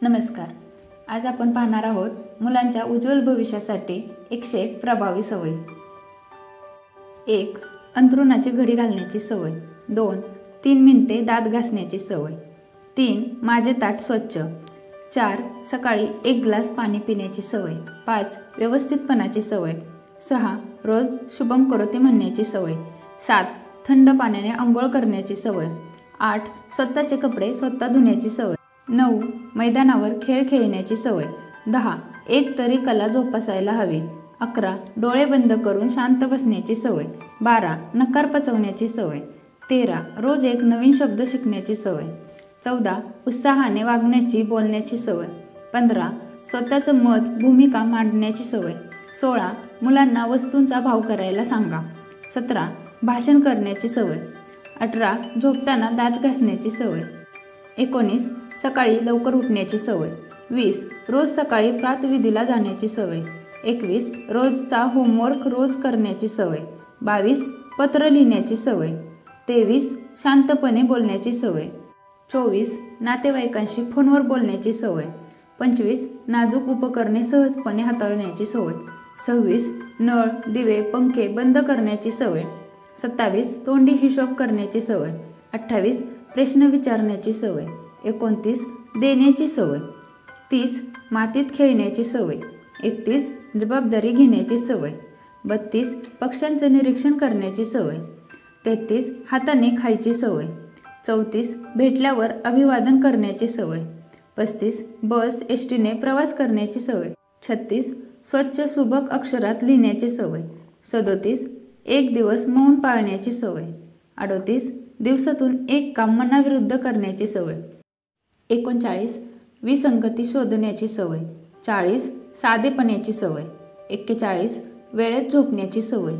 नमस्कार. आज आपण पाहणार आहोत मुलांच्या उज्ज्वल भविष्यासाठी 101 प्रभावी सवयी. 1. अंथरुणाची घडी घालण्याची सवय. 2. 3 मिनिटे दात घासण्याची सवय. 3. माझे ताट स्वच्छ. 4. सकाळी 1 ग्लास पाणी पिण्याची सवय. 5. व्यवस्थितपणाची सवय. 6. रोज शुभम करोती म्हणण्याची सवय. 7. थंड पाण्याने आंघोळ करण्याची सवय. 8. स्वतःचे कपडे स्वतः धुण्याची सवय. 9. मैदानावर खेळ खेळण्याची सवय. 10. एक तरी कला जोपासायला हवी. 11. डोळे बंद करून शांत बसण्याची सवय. 12. नकार पचवण्याची सवय. 13. रोज एक नवीन शब्द शिकण्याची सवय. 14. उत्साहाने वागण्याची बोलण्याची सवय. 15. स्वतःचं मत भूमिका मांडण्याची सवय. 16. मुलांना वस्तूंचा भाव करायला सांगा. 17. भाषण करण्याची सवय. 18. झोपताना दात घासण्याची सवय. 19. सकाळी लवकर उठण्याची सवय. 20. रोज सकाळी प्रातःविधीला जाण्याची सवय. 21. रोजचा होमवर्क रोज करण्याची सवय. 22. पत्र लिहिण्याची सवय. 23. शांतपणे बोलण्याची सवय. 24. नातेवाईकांशी फोनवर बोलण्याची सवय. 25. नाजूक उपकरणे सहजपणे हाताळण्याची सवय. 26. नळ, दिवे, पंखे बंद करण्याची सवय. 27. तोंडी हिशोब करण्याची सवय. 28. प्रश्न विचारण्याची सवय. 29. देण्याची सवय. 30. मातीत खेळण्याची सवय. 31. जबाबदारी घेण्याची सवय. 32. पक्ष्यांचं निरीक्षण करण्याची सवय. 33. हाताने खायची सवय. 34. भेटल्यावर अभिवादन करण्याची सवय. 35. बस एसटीने प्रवास करण्याची सवय. 36. स्वच्छ सुबक अक्षरात लिहिण्याची सवय. 37. एक दिवस मौन पाळण्याची सवय. 38. दिवसातून एक काम मनाविरुद्ध करण्याची सवय. 39. विसंगती शोधण्याची सवय. 40. साधेपणाची सवय. 41. वेळेत झोपण्याची सवय.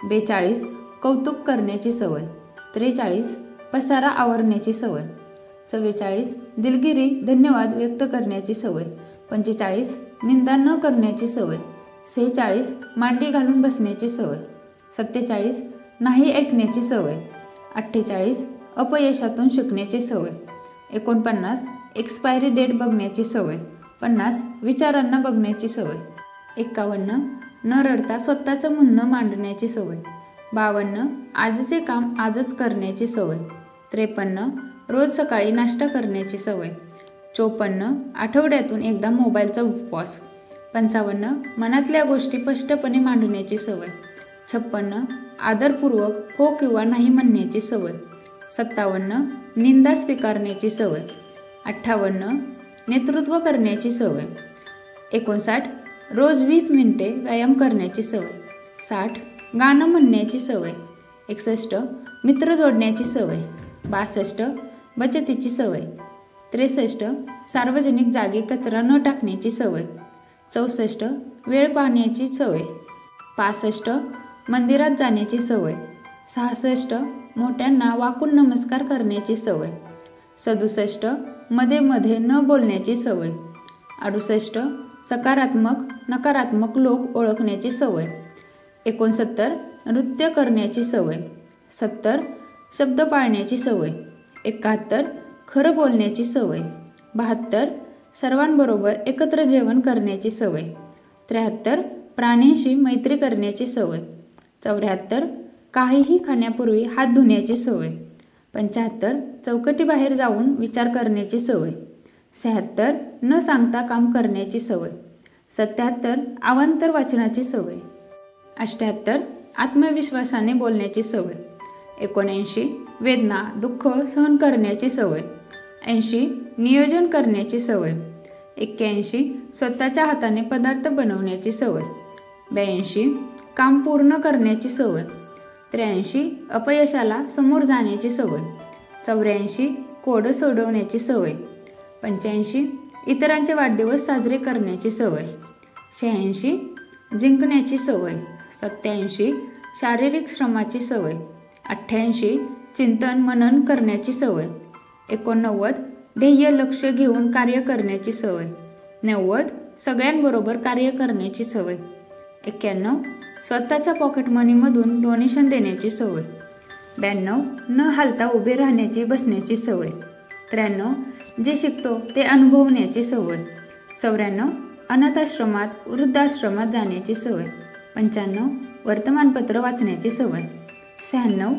42. कौतुक करण्याची सवय. 43. पसारा आवरण्याची सवय. 44. दिलगिरी धन्यवाद व्यक्त करण्याची सवय. 45. निंदा न करण्याची सवय. 46. मांडी घालून बसण्याची सवय. 47. नाही ऐकण्याची सवय. 48. अपयशातून शिकण्याची सवय. 49. एक्सपायरी डेट बघण्याची सवय. 50. विचारांना बघण्याची सवय. 51. न रडता स्वतःचं म्हणणं मांडण्याची सवय. 52. आजचे काम आजच करण्याची सवय. 53. रोज सकाळी नाश्ता करण्याची सवय. 54. आठवड्यातून एकदा मोबाईलचा उपवास. 55. मनातल्या गोष्टी स्पष्टपणे मांडण्याची सवय. 56. आदरपूर्वक हो किंवा नाही म्हणण्याची सवय. 57. निंदा स्वीकारण्याची सवय. 58. नेतृत्व करण्याची सवय. 59. रोज 20 मिनिटे व्यायाम करण्याची सवय. 60. गाणं म्हणण्याची सवय. 61. मित्र जोडण्याची सवय. 62. बचतीची सवय. 63. सार्वजनिक जागी कचरा न टाकण्याची सवय. 64. वेळ पाहण्याची सवय. 65. मंदिरात जाण्याची सवय. 66. मोठ्यांना वाकून नमस्कार करण्याची सवय. 67. मध्ये मध्ये न बोलण्याची सवय. 68. सकारात्मक नकारात्मक लोक ओळखण्याची सवय. 69. नृत्य करण्याची सवय. 70. शब्द पाळण्याची सवय. 71. खरं बोलण्याची सवय. 72. सर्वांबरोबर एकत्र जेवण करण्याची सवय. 73. प्राण्यांशी मैत्री करण्याची सवय. 74. काहीही खाण्यापूर्वी हात धुण्याची सवय. 75. चौकटीबाहेर जाऊन विचार करण्याची सवय. 76. न सांगता काम करण्याची सवय. 77. अवांतर वाचनाची सवय. 78. आत्मविश्वासाने बोलण्याची सवय. 79. वेदना दुःख सहन करण्याची सवय. 80. नियोजन करण्याची सवय. 81. स्वतःच्या हाताने पदार्थ बनवण्याची सवय. 82. काम पूर्ण करण्याची सवय. 83. अपयशाला समोर जाण्याची सवय. 84. कोडं सोडवण्याची सवय. 85. इतरांचे वाढदिवस साजरे करण्याची सवय. 86. जिंकण्याची सवय. 87. शारीरिक श्रमाची सवय. 88. चिंतन मनन करण्याची सवय. 89. ध्येय लक्ष घेऊन कार्य करण्याची सवय. 90. सगळ्यांबरोबर कार्य करण्याची सवय. 91. स्वतःच्या पॉकेट मनीमधून डोनेशन देण्याची सवय. 92. न हालता उभे राहण्याची बसण्याची सवय. 93. जे शिकतो ते अनुभवण्याची सवय. 94 अनाथाश्रमात वृद्धाश्रमात जाण्याची सवय. 95 वर्तमानपत्र वाचण्याची सवय. 96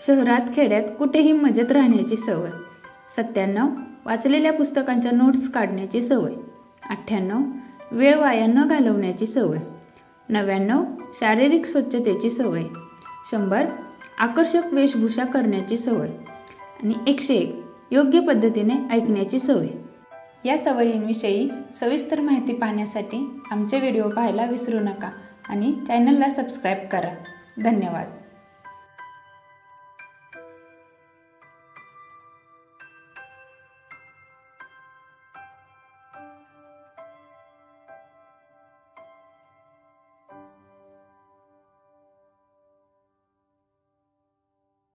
शहरात खेड्यात कुठेही मजेत राहण्याची सवय. 97 वाचलेल्या पुस्तकांच्या नोट्स काढण्याची सवय. 98 वेळ वाया न घालवण्याची सवय. 99 शारीरिक स्वच्छतेची सवय. 100 आकर्षक वेशभूषा करण्याची सवय. आणि 101 योग्य पद्धतीने ऐकण्याची सवय. या सवयींविषयी सविस्तर माहिती पाहण्यासाठी आमचे व्हिडिओ पाहायला विसरू नका आणि चॅनलला सबस्क्राईब करा. धन्यवाद.